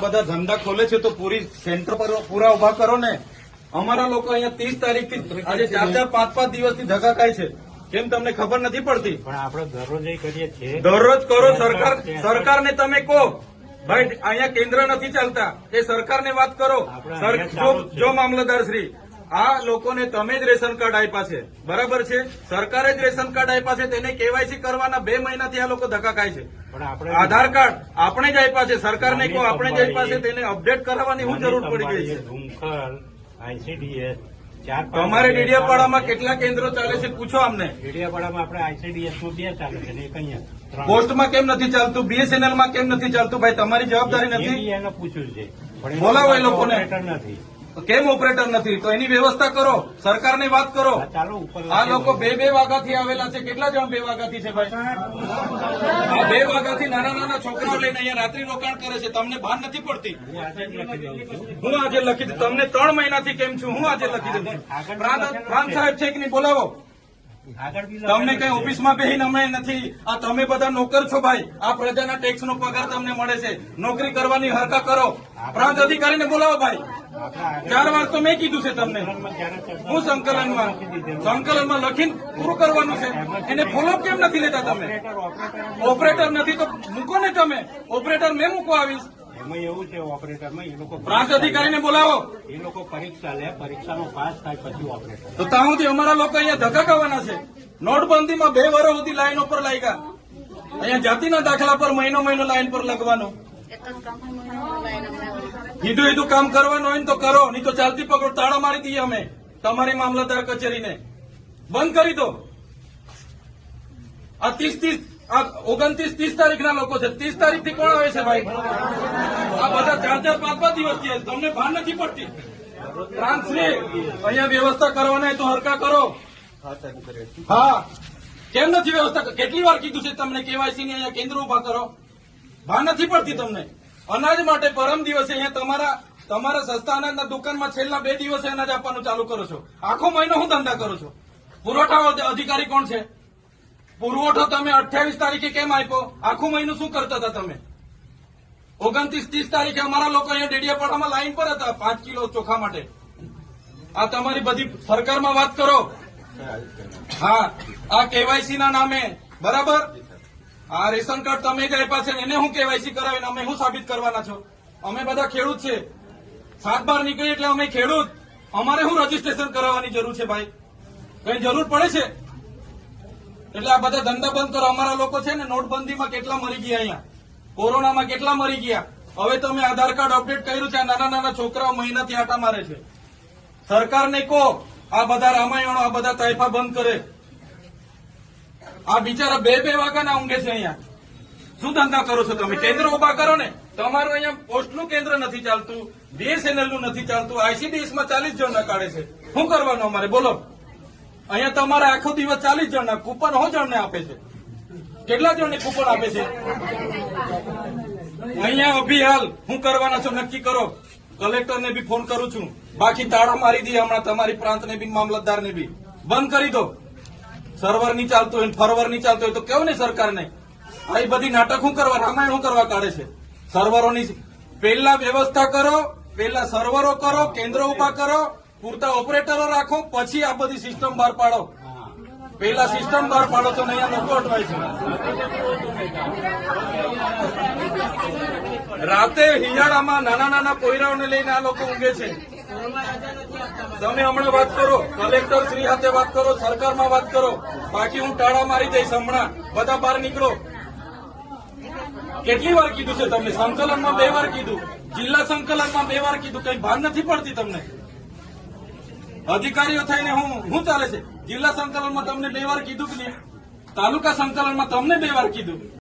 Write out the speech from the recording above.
બધા ધંધા ખોલે છે તો પૂરી સેન્ટર પર પૂરા ઉભા કરો ને. અમારા લોકો અહીંયા 30 તારીખથી આજે 4-5 દિવસથી ધક્કા ખાય છે. કેમ તમને ખબર નથી પડતી? પણ આપણે દરરોજ કરીએ છીએ. દરરોજ કરો. સરકારને તમે કહો ભાઈ અહીંયા કેન્દ્ર નથી ચાલતા, એ સરકારને વાત કરો. જો મામલતદાર શ્રી, આ લોકોને તમે જ રેશન કાર્ડ આપ્યા છે, બરાબર છે? સરકારે જ રેશન કાર્ડ આપ્યા છે, તેને કેવાયસી કરવાના 2 મહિનાથી આ લોકો ધક્કા ખાય છે. આધાર કાર્ડ આપણે જ આપ્યા છે, સરકારને કહો આપણે જ આપ્યા છે, તેને અપડેટ કરાવવાની શું જરૂર પડી ગઈ છે? ધુમખલ, ICDS, તમારે ડેડિયાપાડામાં કેટલા કેન્દ્રો ચાલે છે પૂછો અમને. ડેડિયાપાડામાં આપણે ICDS નું 2 ચાલે છે ને એક અહીંયા. પોસ્ટમાં કેમ નથી ચાલતું? BSNL માં કેમ નથી ચાલતું? ભાઈ તમારી જવાબદારી નથી? એને પૂછ્યું છે, બોલાવો એ લોકોને. નથી. કેમ ઓપરેટર નથી? તો એની વ્યવસ્થા કરો, સરકારની વાત કરો. ચાલો ઉપર. આ લોકો 2 વાગ્યાથી આવેલા છે. કેટલા જણ 2 વાગ્યાથી છે ભાઈ? આ 2 વાગ્યાથી નાના છોકરાઓ લઈને અહીંયા રાત્રિ રોકાણ કરે છે. તમને ભાન નથી પડતી? હું આજે લખી દઉં. તમને 3 મહિનાથી કેમ છું હું આજે લખી દઉં. પ્રાંત સાહેબ છે કે નહીં? બોલાવો. તમને કઈ ઓફિસમાં બેહીને અમે નથી. આ તમે બધા નોકર છો ભાઈ. આ પ્રજાના ટેક્સનો પગાર તમને મળે છે. નોકરી કરવાની હરકા કરો. પ્રાંત અધિકારીને બોલાવો ભાઈ. 4 વાર તો મેં કીધું છે તમને. હું સંકલનમાં લખીને પૂરું કરવાનું છે. એને ફોલોઅપ કેમ નથી લેતા તમે? ઓપરેટર નથી તો મૂકો ને તમે. ઓપરેટર મેં મૂકો આવીશ. એમાં એવું છે ઓપરેટરમાં એ લોકો પ્રાંત અધિકારીને બોલાવો. એ લોકો પરીક્ષા લે, પરીક્ષાનો પાસ થાય પછી ઓપરેટર. તો ત્યાં સુધી અમારા લોકો અહીંયા ધક્કા ખાવાના છે. નોટબંધીમાં 2 વર્ષ સુધી લાઈન ઉપર લાગ્યા. અહીંયા જાતિના દાખલા પર મહિનો લાઈન પર લગવાનું. કીધું કામ કરવાનું હોય ને તો કરો, નહીં તો ચાલતી પકડો તાળા મારી દઈએ અમે તમારી મામલતદાર કચેરીને. બંધ કરી દો. આ 29-30 તારીખના લોકો છે. 30 તારીખથી કોણ આવે છે ભાઈ? આ બધા 4-5 દિવસથી. તમને ભાન નથી પડતી? પ્રાંતશ્રી, અહીંયા વ્યવસ્થા કરવાના તો હરકા કરો. હા, કેમ નથી વ્યવસ્થા? કેટલી વાર કીધું છે તમને કેવાયસી ની અહીંયા કેન્દ્ર ઉભા કરો? ભાન નથી પડતી તમને? અનાજ માટે પરમ દિવસે અહીંયા તમારા સસ્તા અનાજના દુકાનમાં છેલ્લા 2 દિવસે અનાજ આપવાનું ચાલુ કરો છો. આખો મહિનો હું ધંધા કરો છો? પુરવઠા અધિકારી કોણ છે? પુરવઠો તમે 28 તારીખે કેમ આપ્યો? આખું મહિનું શું કરતા હતા તમે? 29-30 તારીખે અમારા લોકો અહીંયા ડેડિયાપાડામાં લાઈન પર હતા 5 કિલો ચોખા માટે. આ તમારી બધી સરકારમાં વાત કરો. હા, આ કેવાયસી ના નામે, બરાબર? આ રેશન કાર્ડ તમે જ આપ્યા છે, એને હું કેવાયસી કરાવીને અમે શું સાબિત કરવાના છો? અમે બધા ખેડૂત છે. 7-12 નીકળી એટલે અમે ખેડૂત. અમારે શું રજીસ્ટ્રેશન કરાવવાની જરૂર છે ભાઈ? કઈ જરૂર પડે છે? એટલે આ બધા ધંધા બંધ કરો. અમારા લોકો છે ને નોટબંધીમાં કેટલા મરી ગયા, અહીંયા કોરોનામાં કેટલા મરી ગયા. હવે તમે આધાર કાર્ડ અપડેટ કર્યું છે. નાના છોકરાઓ મહિનાથી આટા મારે છે. સરકારને કહો આ બધા રામાયણો, આ બધા તાઇફા બંધ કરે. આ બિચારા 2 વાગ્યાના ઊંઘે છે અહીંયા. શું ધંધા કરો છો તમે? કેન્દ્ર ઉભા કરો ને. તમારું અહીંયા પોસ્ટનું કેન્દ્ર નથી ચાલતું, BSNL નું નથી ચાલતું, ICDS માં 40 જણના કાઢે છે. શું કરવાનું અમારે બોલો? અહીંયા તમારે આખો દિવસ 40 જણના કૂપન જણને આપે છે. કેટલા જણને કૂપન આપે છે? અહીંયા અભી હાલ શું કરવાના છો નક્કી કરો. કલેક્ટરને બી ફોન કરું છું. બાકી તાળા મારી દઈએ હમણાં તમારી પ્રાંતને બી, મામલતદારને બી. બંધ કરી દો. સર્વર નહીં ચાલતું હોય, ફરવર નહીં ચાલતું હોય તો કેવું ને સરકારને? આ બધી નાટક શું કરવા, રામાયણ શું કરવા કાઢે છે? સર્વરોની પહેલા વ્યવસ્થા કરો, પહેલા સર્વરો કરો, કેન્દ્ર ઉભા કરો, પૂરતા ઓપરેટરો રાખો, પછી આ બધી સિસ્ટમ બહાર પાડો. પહેલા સિસ્ટમ બહાર પાડો તો અહીંયા લોકો અટવાય છે. રાતે હિયાળામાં નાના પોયરાઓને લઈને આ લોકો ઊંઘે છે. તમે હમણાં વાત કરો, કલેક્ટર શ્રી સાથે વાત કરો, સરકારમાં વાત કરો. બાકી હું ટાળા મારી દઈશ હમણાં. બધા બહાર નીકળો. કેટલી વાર કીધું છે તમને? સંકલનમાં 2 વાર કીધું, જિલ્લા સંકલનમાં 2 વાર કીધું. કઈ ભાન નથી પડતી તમને? અધિકારીઓ થઈને હું ચાલે છે? જિલ્લા સંકલનમાં તમને 2 વાર કીધું કે નહીં? તાલુકા સંકલનમાં તમને 2 વાર કીધું.